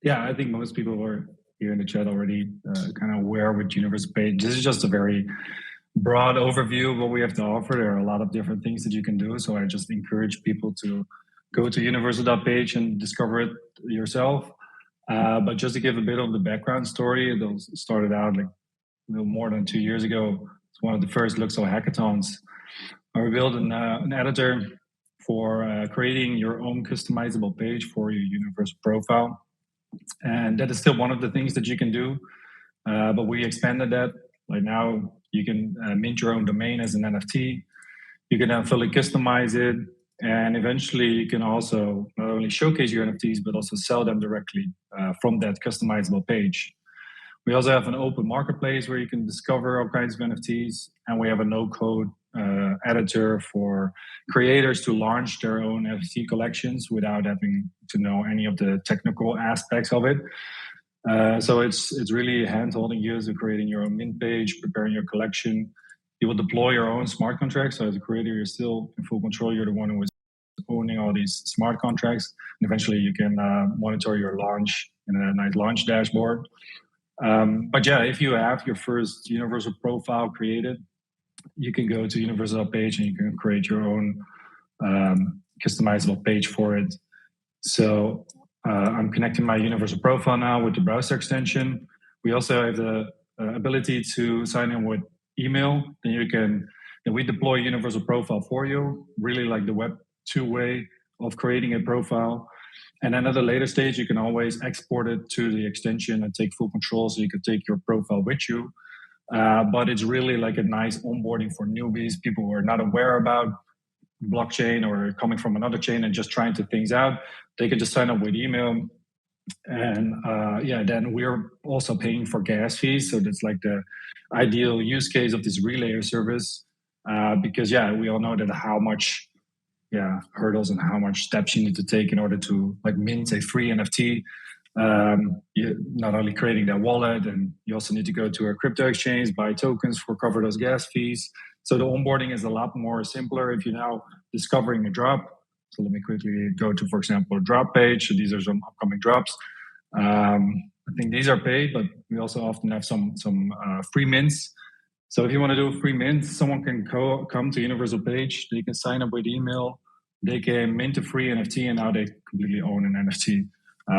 Yeah, I think most people were here in the chat already kind of aware with Universal Page. This is just a very broad overview of what we have to offer. There are a lot of different things that you can do. So I just encourage people to go to universal.page and discover it yourself. But just to give a bit of the background story, it started out like a little more than 2 years ago. It's one of the first LUKSO hackathons. We built an editor for creating your own customizable page for your universal profile. And that is still one of the things that you can do. But we expanded that. Like now you can mint your own domain as an NFT. You can then fully customize it. And eventually you can also not only showcase your NFTs, but also sell them directly from that customizable page. We also have an open marketplace where you can discover all kinds of NFTs. And we have a no-code editor for creators to launch their own NFT collections without having to know any of the technical aspects of it. So it's really hand-holding you, so creating your own mint page, preparing your collection. You will deploy your own smart contracts. So as a creator, you're still in full control. You're the one who is owning all these smart contracts. And eventually you can monitor your launch in a nice launch dashboard. But yeah, if you have your first universal profile created, you can go to universal.page and you can create your own customizable page for it. So I'm connecting my universal profile now with the browser extension. We also have the ability to sign in with email. Then we deploy a universal profile for you, really like the Web 2 way of creating a profile. And then at a later stage, you can always export it to the extension and take full control, so you can take your profile with you. But it's really like a nice onboarding for newbies, people who are not aware about blockchain or coming from another chain and just trying to things out. They can just sign up with email. And then we're also paying for gas fees. So that's like the ideal use case of this relayer service. Because we all know that how much hurdles and how much steps you need to take in order to like mint a free NFT. You're not only creating that wallet, and you also need to go to a crypto exchange, buy tokens for cover those gas fees. So the onboarding is a lot more simpler if you're now discovering a drop. So let me quickly go to, for example, a drop page. So these are some upcoming drops. I think these are paid, but we also often have some free mints. So if you want to do a free mint, someone can come to Universal Page. They can sign up with email. They can mint a free NFT, and now they completely own an NFT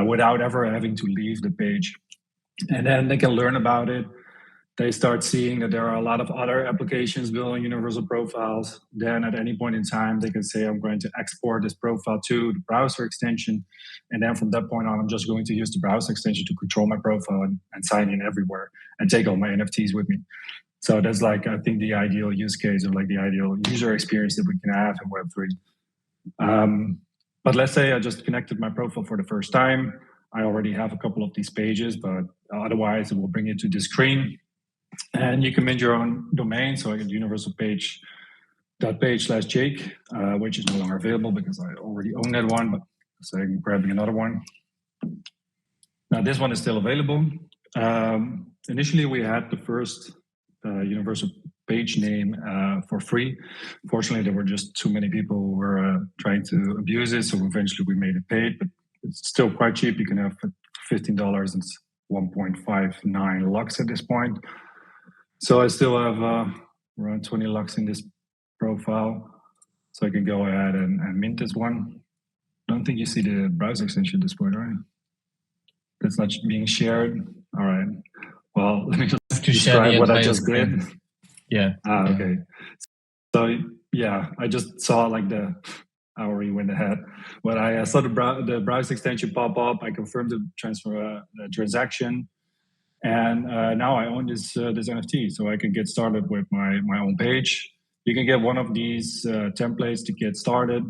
without ever having to leave the page. And then they can learn about it. They start seeing that there are a lot of other applications building universal profiles. Then at any point in time, they can say, I'm going to export this profile to the browser extension. And then from that point on, I'm just going to use the browser extension to control my profile and sign in everywhere and take all my NFTs with me. So that's like, I think, the ideal use case, or like the ideal user experience that we can have in Web3. But let's say I just connected my profile for the first time. I already have a couple of these pages, but otherwise it will bring you to this screen. And you can mint your own domain. So I get universalpage.page/Jake, which is no longer available because I already own that one, but so I'm grabbing another one. Now this one is still available. Initially we had the first universal page name for free. Fortunately, there were just too many people who were trying to abuse it. So eventually we made it paid, but it's still quite cheap. You can have $15 and it's 1.59 LUKS at this point. So I still have around 20 LUKS in this profile. So I can go ahead and mint this one. I don't think you see the browser extension at this point, right? That's not being shared. All right. Well, let me just describe what I just did. Yeah. Okay. So I just saw like the hour went ahead. When I saw the browser extension pop up, I confirmed the transaction, and now I own this NFT, so I can get started with my own page. You can get one of these templates to get started,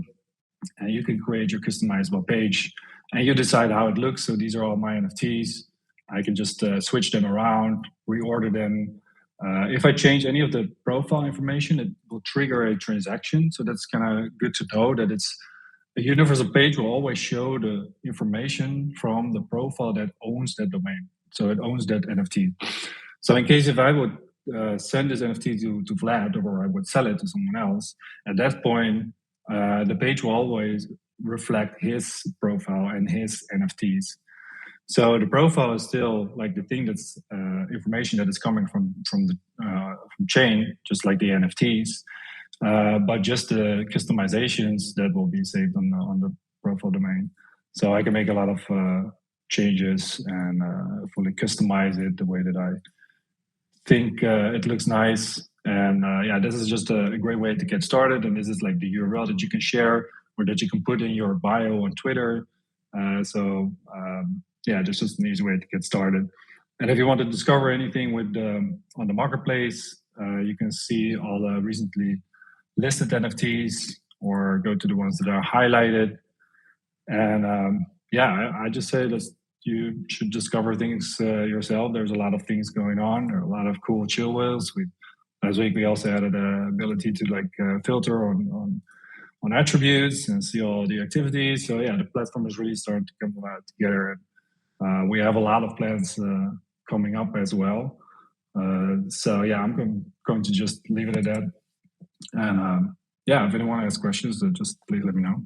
and you can create your customizable page, and you decide how it looks. So these are all my NFTs. I can just switch them around, reorder them. If I change any of the profile information, it will trigger a transaction. So that's kind of good to know, that it's a universal page will always show the information from the profile that owns that domain. So it owns that NFT. So in case if I would send this NFT to Vlad, or I would sell it to someone else, at that point, the page will always reflect his profile and his NFTs. So the profile is still like the thing that's information that is coming from from chain, just like the NFTs, but just the customizations that will be saved on the profile domain. So I can make a lot of changes and fully customize it the way that I think it looks nice. And yeah, this is just a great way to get started. And this is like the URL that you can share or that you can put in your bio on Twitter. Yeah, this is just an easy way to get started. And if you want to discover anything with on the marketplace, you can see all the recently listed NFTs or go to the ones that are highlighted. And yeah, I just say that you should discover things yourself. There's a lot of things going on. There are a lot of cool chill whales. Last week we also added the ability to like filter on attributes and see all the activities. So yeah, the platform is really starting to come together. And we have a lot of plans coming up as well. So yeah, I'm going to just leave it at that. And yeah, if anyone has questions, just please let me know.